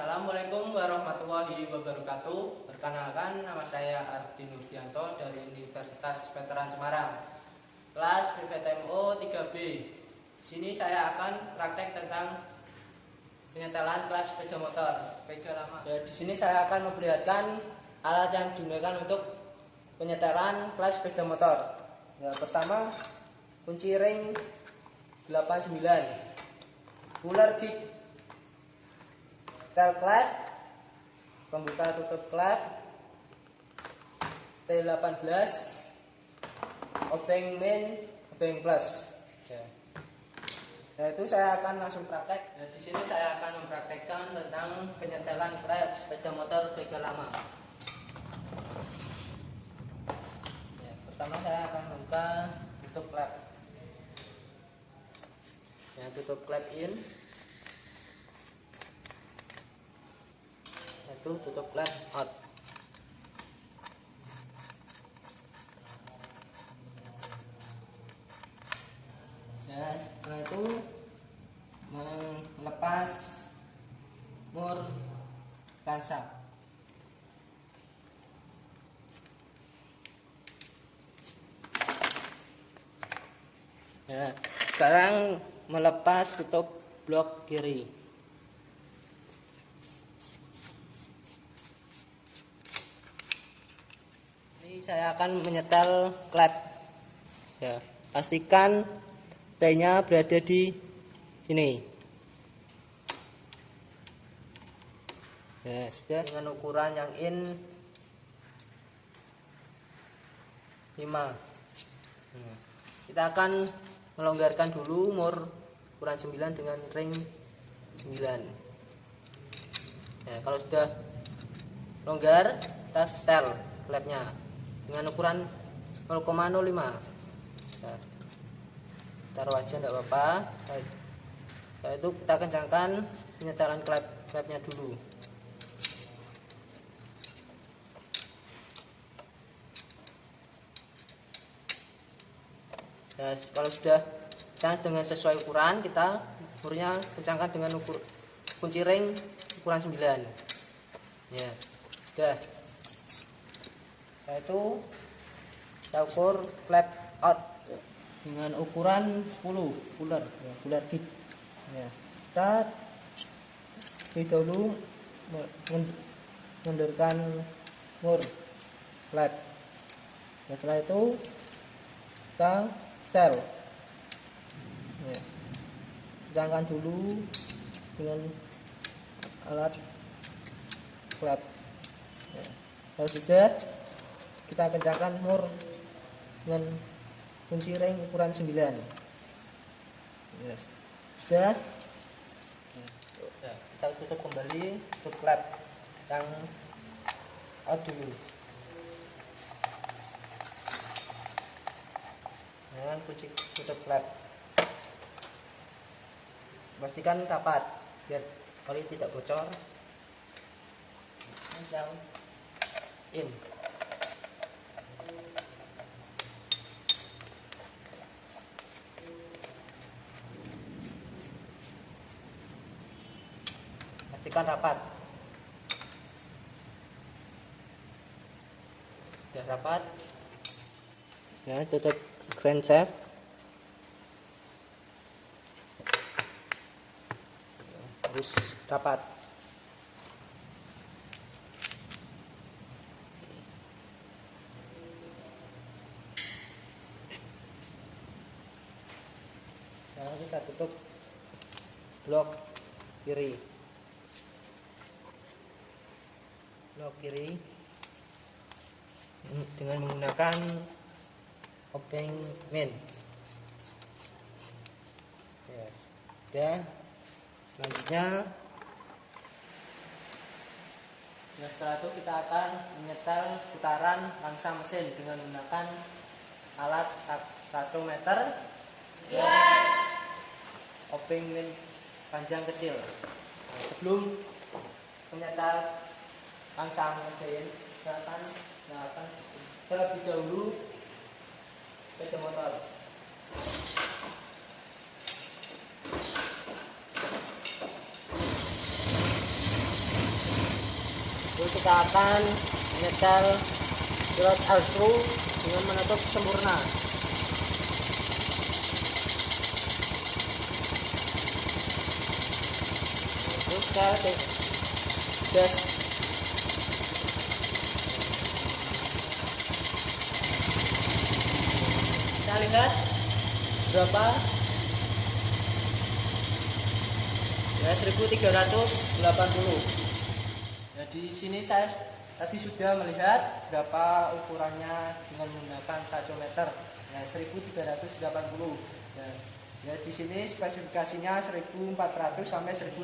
Assalamualaikum warahmatullahi wabarakatuh. Perkenalkan, nama saya Ardi Nurdianto dari Universitas Veteran Semarang, kelas PVTMO 3B. Sini saya akan praktek tentang penyetelan klep sepeda motor. Di sini saya akan memperlihatkan alat yang digunakan untuk penyetelan klep sepeda motor. Pertama, kunci ring 89, puller gig, tel klep, pembuka tutup klep, T18, obeng main, obeng plus. Itu saya akan langsung praktek. Di sini saya akan mempraktekkan tentang penyetelan klep sepeda motor Vega lama. Pertama saya akan membuka tutup klep. Tutup klep in. Itu tutup klep out. Setelah itu melepas mur kancah. Sekarang melepas tutup blok kiri. Saya akan menyetel klep. Pastikan T-nya berada di sini. Sudah dengan ukuran yang in 5. Kita akan melonggarkan dulu mur ukuran 9 dengan ring 9. Kalau sudah longgar, kita setel klepnya dengan ukuran 0,05. Taruh aja enggak apa-apa. Setelah itu kita kencangkan penyetelan klepnya dulu. Kalau sudah kencang dengan sesuai ukuran, kita murnya kencangkan dengan kunci ring ukuran 9. Sudah. Setelah itu kita ukur klep out dengan ukuran 10 puller gig. Kita dahulu mundurkan mur klep. Setelah itu kita setel. Kencangkan dulu dengan alat klep. Kalau sudah, kita kencangkan mur dengan kunci ring ukuran 9. Sudah. Kita tutup kembali tutup klep yang out dulu dengan kunci tutup klep. Pastikan rapat biar oli tidak bocor. Yang in. Pastikan rapat. Sudah rapat. Tutup crankshaft. Harus rapat. Sekarang kita tutup blok kiri. Blok kiri dengan menggunakan obeng main. Selanjutnya, setelah itu kita akan menyetel putaran langsam mesin dengan menggunakan alat tachometer dan obeng main panjang kecil. Sebelum menyetel langsam mesin, kita akan terlebih dahulu sepeda motor. Lalu kita akan menyetel pilot air screw dengan menutup sempurna. Terus kita gas. Kita lihat berapa ya, 1380. Ya, di sini saya tadi sudah melihat berapa ukurannya dengan menggunakan tachometer ya, 1380. Ya, di sini spesifikasinya 1400 sampai 1600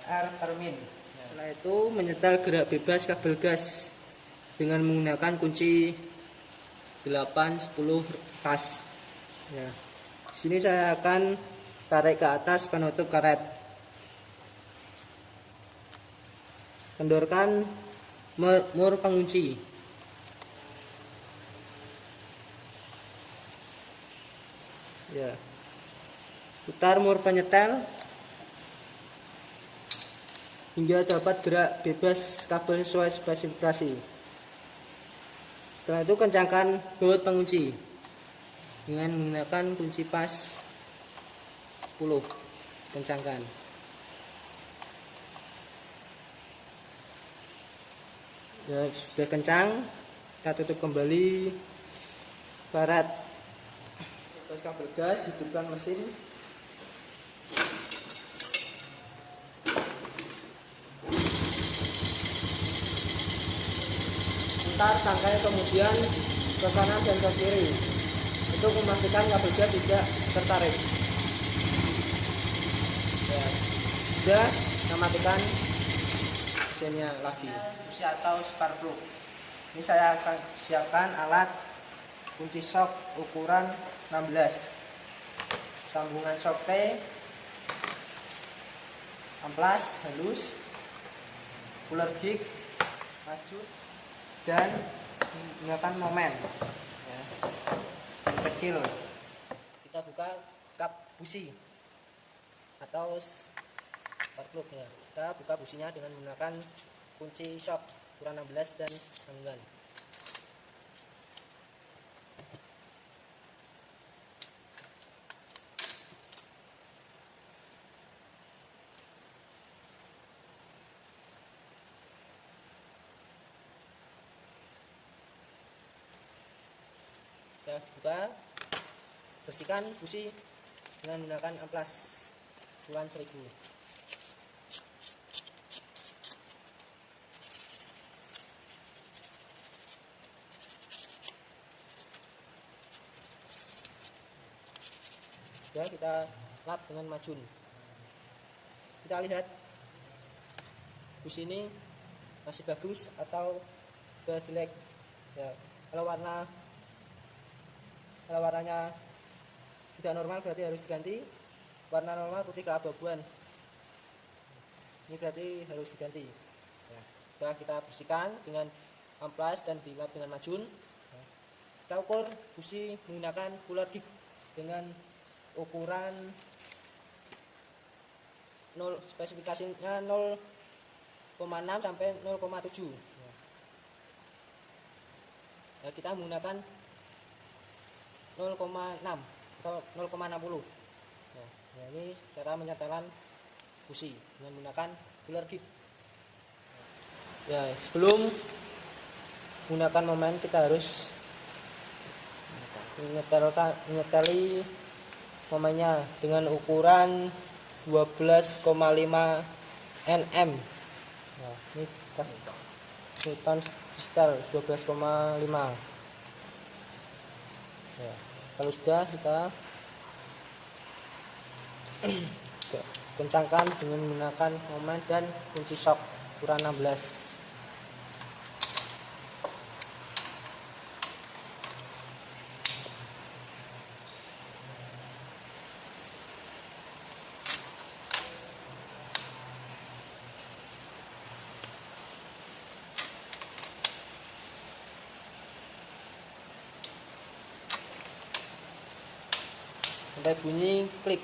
R per min. Setelah itu menyetel gerak bebas kabel gas dengan menggunakan kunci 8, 10 pas. Ya. Di sini saya akan tarik ke atas penutup karet. Kendorkan mur pengunci. Ya. Putar mur penyetel hingga dapat gerak bebas kabel sesuai spesifikasi. Setelah itu kencangkan baut pengunci dengan menggunakan kunci pas 10. Kencangkan. Ya, sudah kencang, kita tutup kembali karet. Lepas kabel gas, hidupkan mesin. Putar tangkai kemudian ke kanan dan ke kiri untuk memastikan kabel gas tidak tertarik. Ya, sudah, kita matikan mesinnya lagi. Kunci atau spark plug. Ini saya akan siapkan alat kunci shock ukuran 16, sambungan shock T, amplas halus, puller gig maju, dan menggunakan momen ya, yang kecil. Kita buka kap busi atau spark plug ya. Kita buka businya dengan menggunakan kunci shock ukuran 16 dan sambungan. Kita buka, bersihkan busi dengan menggunakan amplas ukuran 1000. Sudah, kita lap dengan majun. Kita lihat busi ini masih bagus atau sudah jelek ya. Kalau warnanya tidak normal berarti harus diganti. Warna normal putih keabu-abuan, ini berarti harus diganti ya. Sudah, kita bersihkan dengan amplas dan dilap dengan majun ya. Kita ukur busi menggunakan puller gig dengan ukuran 0, spesifikasinya 0,6 sampai 0,7 ya. Ya, kita menggunakan 0,6 atau 0,60 ya. Ya, ini cara menyetelan busi dengan menggunakan puller gig ya. Sebelum menggunakan momen, kita harus menyeteli momennya dengan ukuran 12,5 nm. Nah, ini pas Newton distal 12,5 ya. Kalau sudah, kita kencangkan dengan menggunakan momen dan kunci shock ukuran 16. Sampai bunyi klik.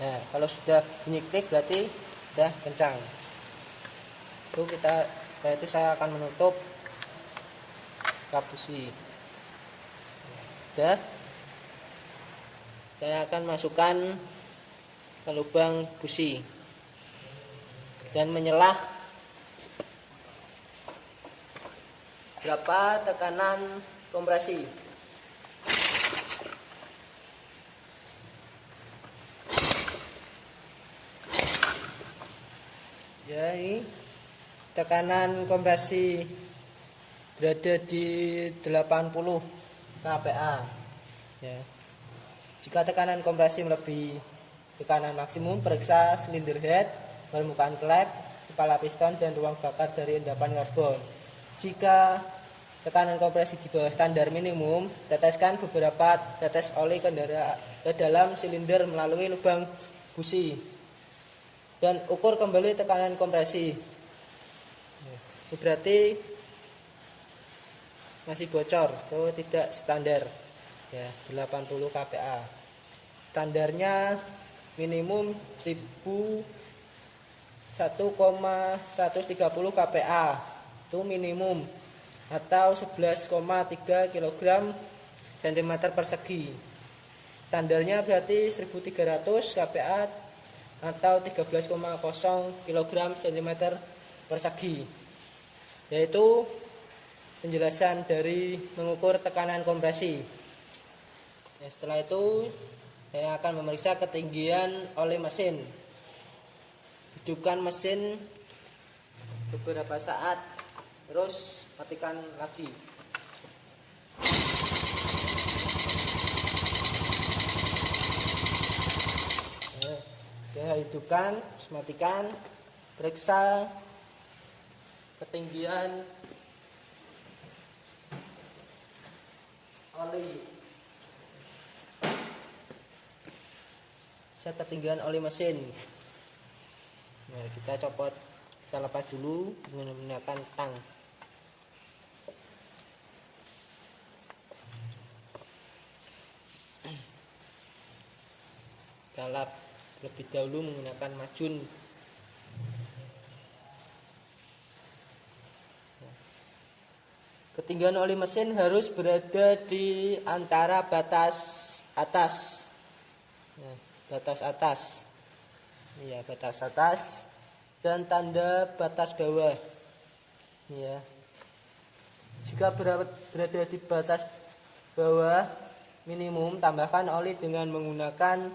Nah, kalau sudah bunyi klik berarti sudah kencang. Itu kita Setelah itu saya akan menutup kap busi. Saya akan masukkan ke lubang busi dan menyelah berapa tekanan kompresi. Ya, ini tekanan kompresi berada di 80 kPa. Ya. Jika tekanan kompresi melebihi tekanan maksimum, periksa silinder head, permukaan klep, kepala piston, dan ruang bakar dari endapan karbon. Jika tekanan kompresi di bawah standar minimum, teteskan beberapa tetes oli ke dalam silinder melalui lubang busi dan ukur kembali tekanan kompresi. Ini berarti masih bocor atau tidak standar, ya, 80 kPa. Standarnya minimum 1,130 kPa, itu minimum, atau 11,3 kg cm persegi. Standarnya berarti 1300 kPa atau 13,0 kg cm persegi. Yaitu penjelasan dari mengukur tekanan kompresi. Ya, setelah itu saya akan memeriksa ketinggian oli mesin. Hidupkan mesin beberapa saat, terus matikan lagi. Saya hidupkan, terus matikan, periksa ketinggian oli. Ketinggian oli mesin. Nah, kita copot, kita lepas dulu dengan menggunakan tang. Kita lap lebih dahulu menggunakan majun. Ketinggian oli mesin harus berada di antara batas atas. Nah, batas atas. Ya, batas atas dan tanda batas bawah. Ya. Jika berada di batas bawah minimum, tambahkan oli dengan menggunakan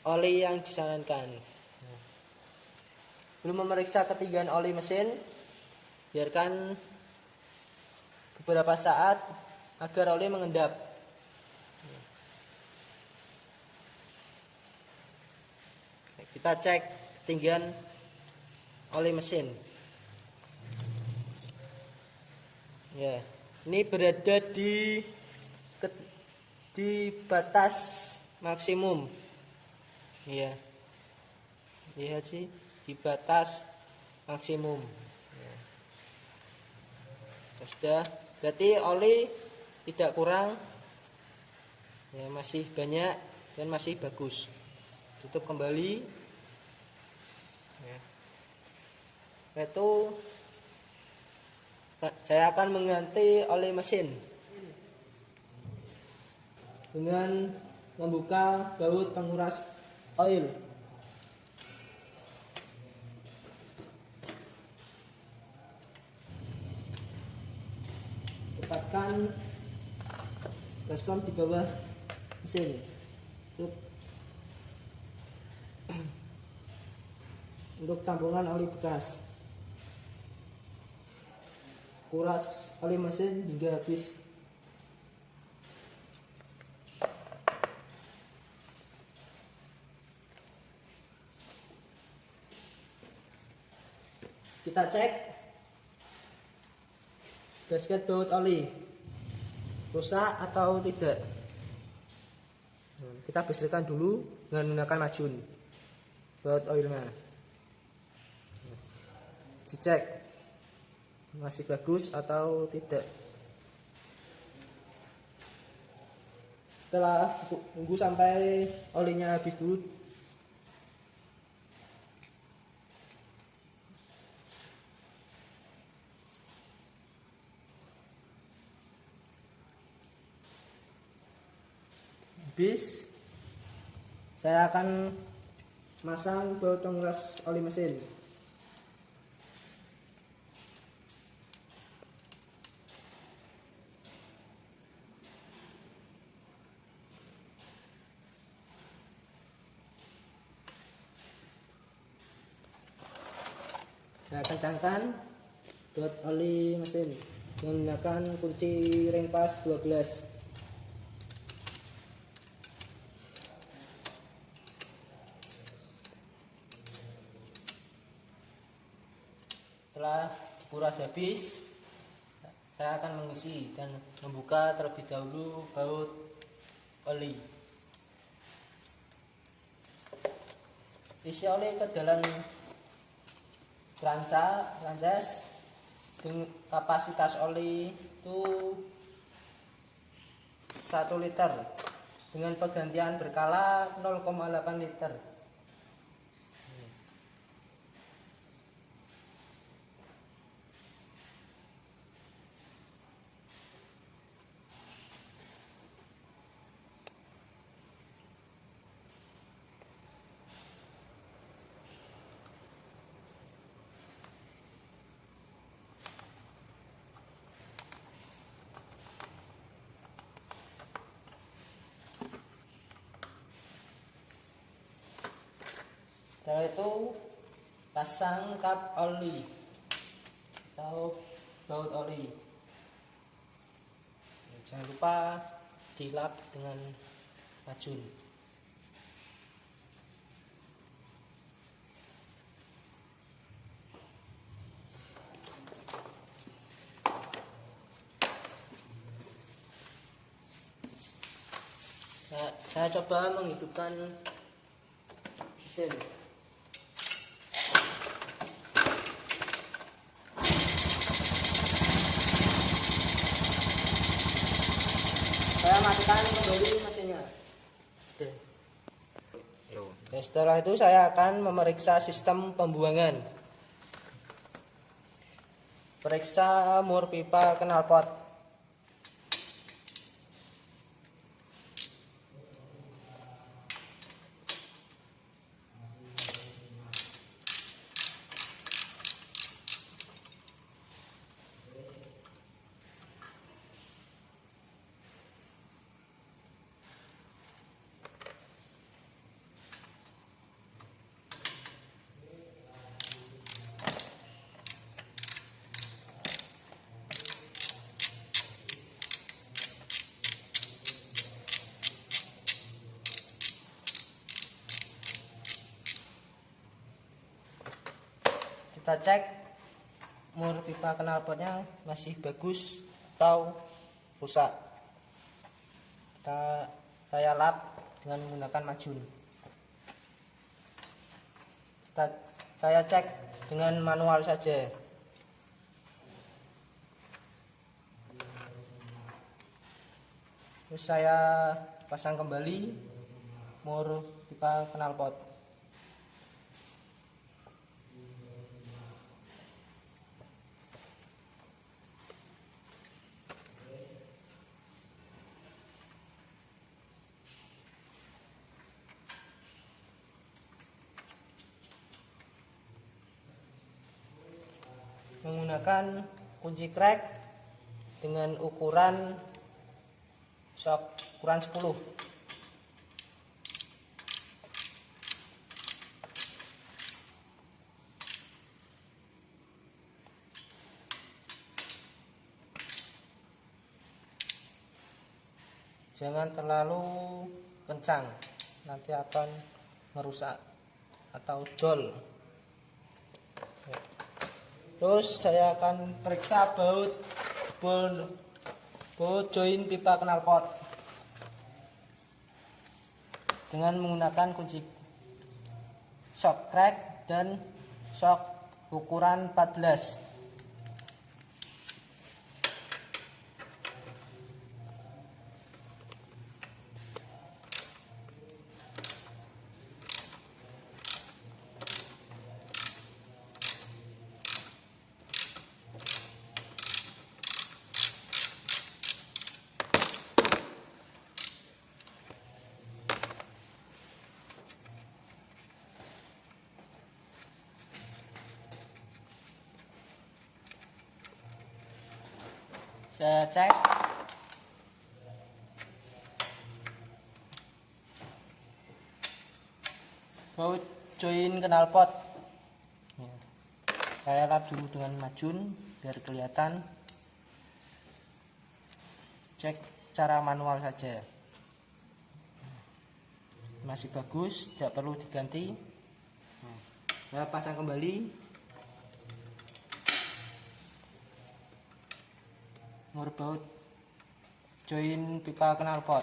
oli yang disarankan. Belum memeriksa ketinggian oli mesin, biarkan beberapa saat agar oli mengendap. Kita cek ketinggian oli mesin. Ya, ini berada di batas maksimum. Ya, lihat sih, di batas maksimum. Ya. Sudah, berarti oli tidak kurang, ya, masih banyak dan masih bagus. Tutup kembali. Ya. Itu saya akan mengganti oli mesin dengan membuka baut penguras oil. Tepatkan baskom di bawah mesin. Untuk tampungan oli bekas, kuras oli mesin hingga habis. Kita cek gasket baut oli rusak atau tidak. Kita bersihkan dulu dengan menggunakan majun baut oilnya. Dicek masih bagus atau tidak. Setelah tunggu sampai olinya habis dulu. habis, saya akan masang baut penguras oli mesin. Saya kencangkan baut oli mesin menggunakan kunci ring pas 12. Setelah kuras habis, saya akan mengisi dan membuka terlebih dahulu baut oli. Isi oli ke dalam rancas dengan kapasitas oli itu 1 liter dengan pergantian berkala 0,8 liter. Setelah itu pasang kap oli atau baut oli. Jangan lupa dilap dengan racun. Saya coba menghidupkan mesin. Saya matikan kembali mesinnya. Setelah itu saya akan memeriksa sistem pembuangan. Periksa mur pipa knalpot. Kita cek mur pipa knalpotnya masih bagus atau rusak. Saya lap dengan menggunakan majun. Saya cek dengan manual saja. Terus saya pasang kembali mur pipa knalpot. Menggunakan kunci crack dengan ukuran sok ukuran 10. Jangan terlalu kencang, nanti akan merusak atau dol. Terus saya akan periksa baut join pipa knalpot dengan menggunakan kunci shock crack dan shock ukuran 14. Saya cek. Baut join knalpot. Ya. Saya lap dulu dengan majun biar kelihatan. Cek cara manual saja. Masih bagus, tidak perlu diganti. Saya pasang kembali. Mur baut join pipa knalpot.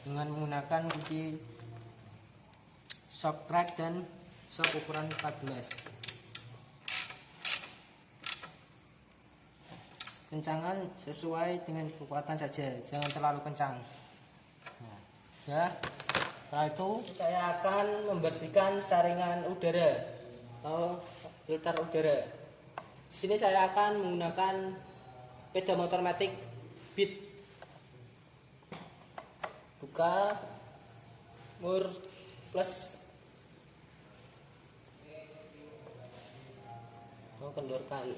Dengan menggunakan kunci shock crack dan shock ukuran 14. Kencangan sesuai dengan kekuatan saja, jangan terlalu kencang. Nah, ya. Setelah itu saya akan membersihkan saringan udara atau filter udara. Di sini saya akan menggunakan sepeda motor matic Beat. Buka mur plus. Kendorkan.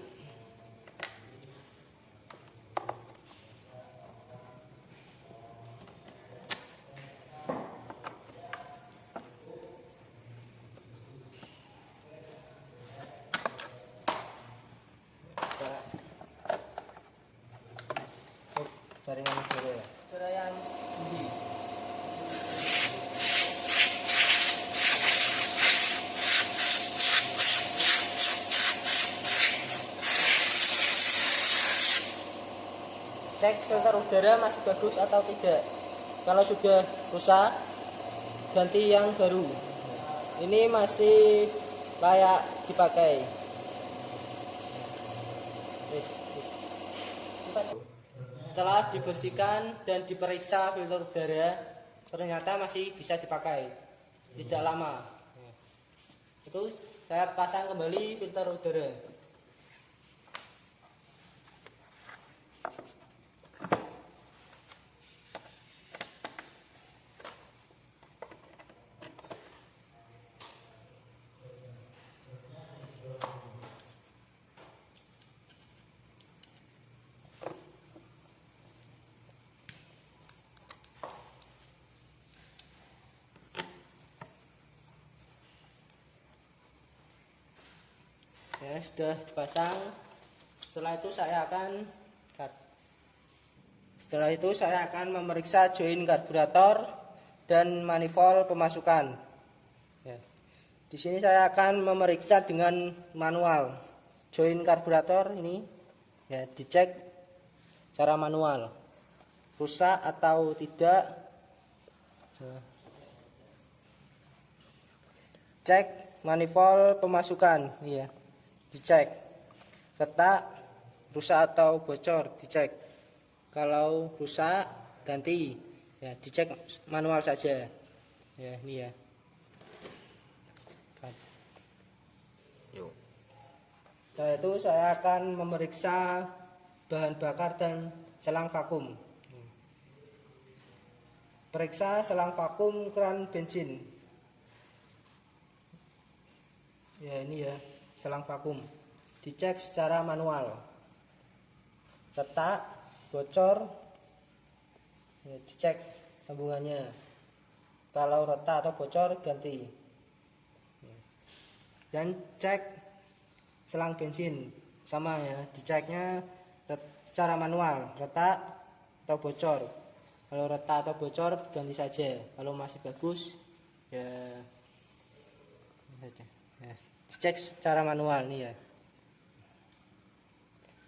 Saringan udara yang tinggi. Cek filter udara masih bagus atau tidak. Kalau sudah rusak, ganti yang baru. Ini masih layak dipakai. Setelah dibersihkan dan diperiksa filter udara, ternyata masih bisa dipakai, tidak lama. Itu saya pasang kembali filter udara. Ya, sudah dipasang. Setelah itu saya akan memeriksa join karburator dan manifold pemasukan. Ya. Di sini saya akan memeriksa dengan manual. Join karburator ini ya dicek cara manual. Rusak atau tidak. Cek manifold pemasukan, ya. Dicek. Retak, rusak atau bocor, dicek. Kalau rusak, ganti. Ya, dicek manual saja. Ya, ini ya. Setelah itu saya akan memeriksa bahan bakar dan selang vakum. Periksa selang vakum keran bensin. Ya, ini ya, selang vakum. Dicek secara manual. Retak, bocor, ya, dicek sambungannya. Kalau retak atau bocor, ganti. Dan cek selang bensin, sama ya, diceknya secara manual. Retak atau bocor. Kalau retak atau bocor, ganti saja. Kalau masih bagus, ya dicek secara manual nih ya.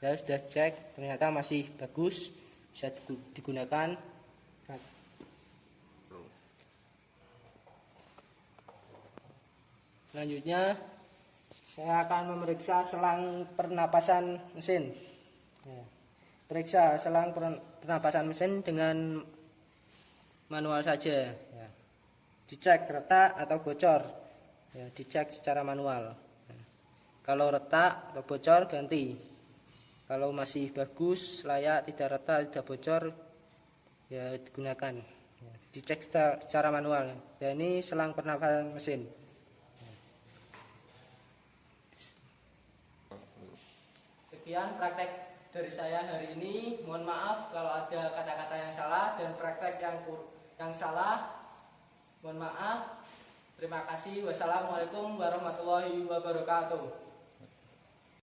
Ya sudah cek, ternyata masih bagus, bisa digunakan. Selanjutnya saya akan memeriksa selang pernapasan mesin. Ya. Periksa selang pernapasan mesin dengan manual saja. Ya. Dicek retak atau bocor. Ya, dicek secara manual. Ya. Kalau retak atau bocor, ganti. Kalau masih bagus, layak, tidak retak, tidak bocor, ya digunakan. Ya. Dicek secara manual. Ya, ini selang pernapasan mesin. Sekian praktek dari saya hari ini. Mohon maaf kalau ada kata-kata yang salah dan praktek yang salah. Mohon maaf. Terima kasih. Wassalamualaikum warahmatullahi wabarakatuh.